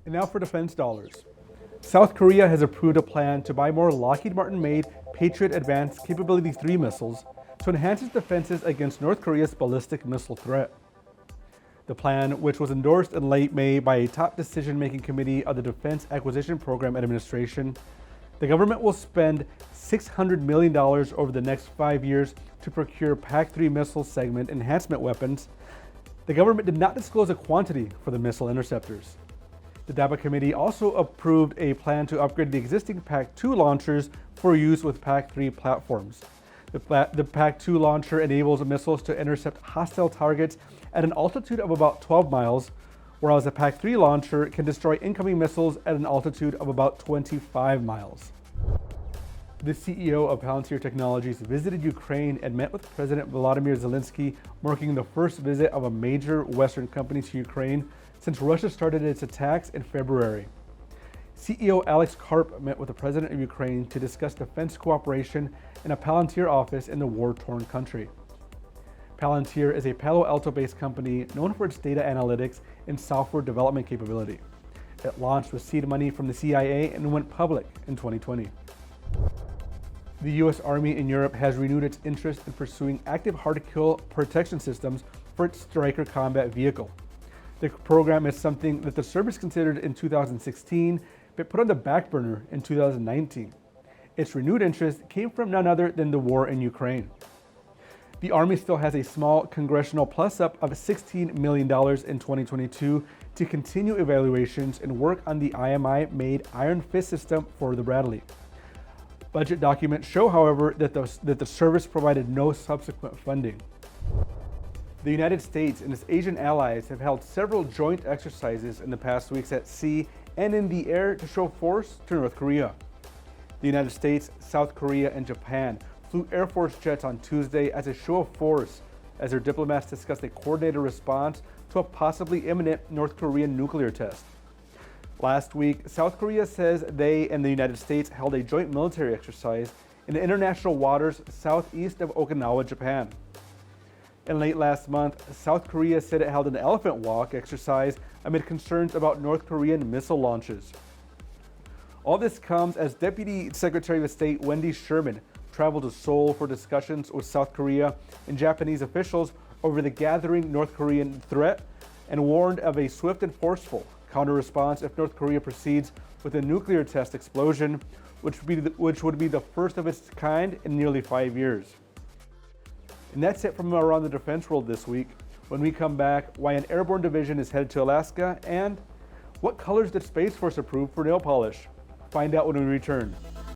And now for defense dollars. South Korea has approved a plan to buy more Lockheed Martin-made Patriot Advanced Capability 3 missiles to enhance its defenses against North Korea's ballistic missile threat. The plan, which was endorsed in late May by a top decision-making committee of the Defense Acquisition Program Administration, the government will spend $600 million over the next 5 years to procure PAC-3 missile segment enhancement weapons. The government did not disclose a quantity for the missile interceptors. The DAPA committee also approved a plan to upgrade the existing PAC-2 launchers for use with PAC-3 platforms. The PAC-2 launcher enables missiles to intercept hostile targets at an altitude of about 12 miles, whereas the PAC-3 launcher can destroy incoming missiles at an altitude of about 25 miles. The CEO of Palantir Technologies visited Ukraine and met with President Volodymyr Zelensky, marking the first visit of a major Western company to Ukraine since Russia started its attacks in February. CEO Alex Karp met with the president of Ukraine to discuss defense cooperation in a Palantir office in the war-torn country. Palantir is a Palo Alto-based company known for its data analytics and software development capability. It launched with seed money from the CIA and went public in 2020. The U.S. Army in Europe has renewed its interest in pursuing active hard-to-kill protection systems for its Stryker combat vehicle. The program is something that the service considered in 2016, but put on the back burner in 2019. Its renewed interest came from none other than the war in Ukraine. The Army still has a small congressional plus-up of $16 million in 2022 to continue evaluations and work on the IMI-made Iron Fist system for the Bradley. Budget documents show, however, that the service provided no subsequent funding. The United States and its Asian allies have held several joint exercises in the past weeks at sea and in the air to show force to North Korea. The United States, South Korea, and Japan flew Air Force jets on Tuesday as a show of force as their diplomats discussed a coordinated response to a possibly imminent North Korean nuclear test. Last week, South Korea says they and the United States held a joint military exercise in the international waters southeast of Okinawa, Japan. And late last month, South Korea said it held an elephant walk exercise amid concerns about North Korean missile launches. All this comes as Deputy Secretary of State Wendy Sherman traveled to Seoul for discussions with South Korea and Japanese officials over the gathering North Korean threat and warned of a swift and forceful counter-response if North Korea proceeds with a nuclear test explosion, which would be the first of its kind in nearly 5 years. And that's it from around the defense world this week. When we come back, why an airborne division is headed to Alaska, and what colors did Space Force approve for nail polish? Find out when we return.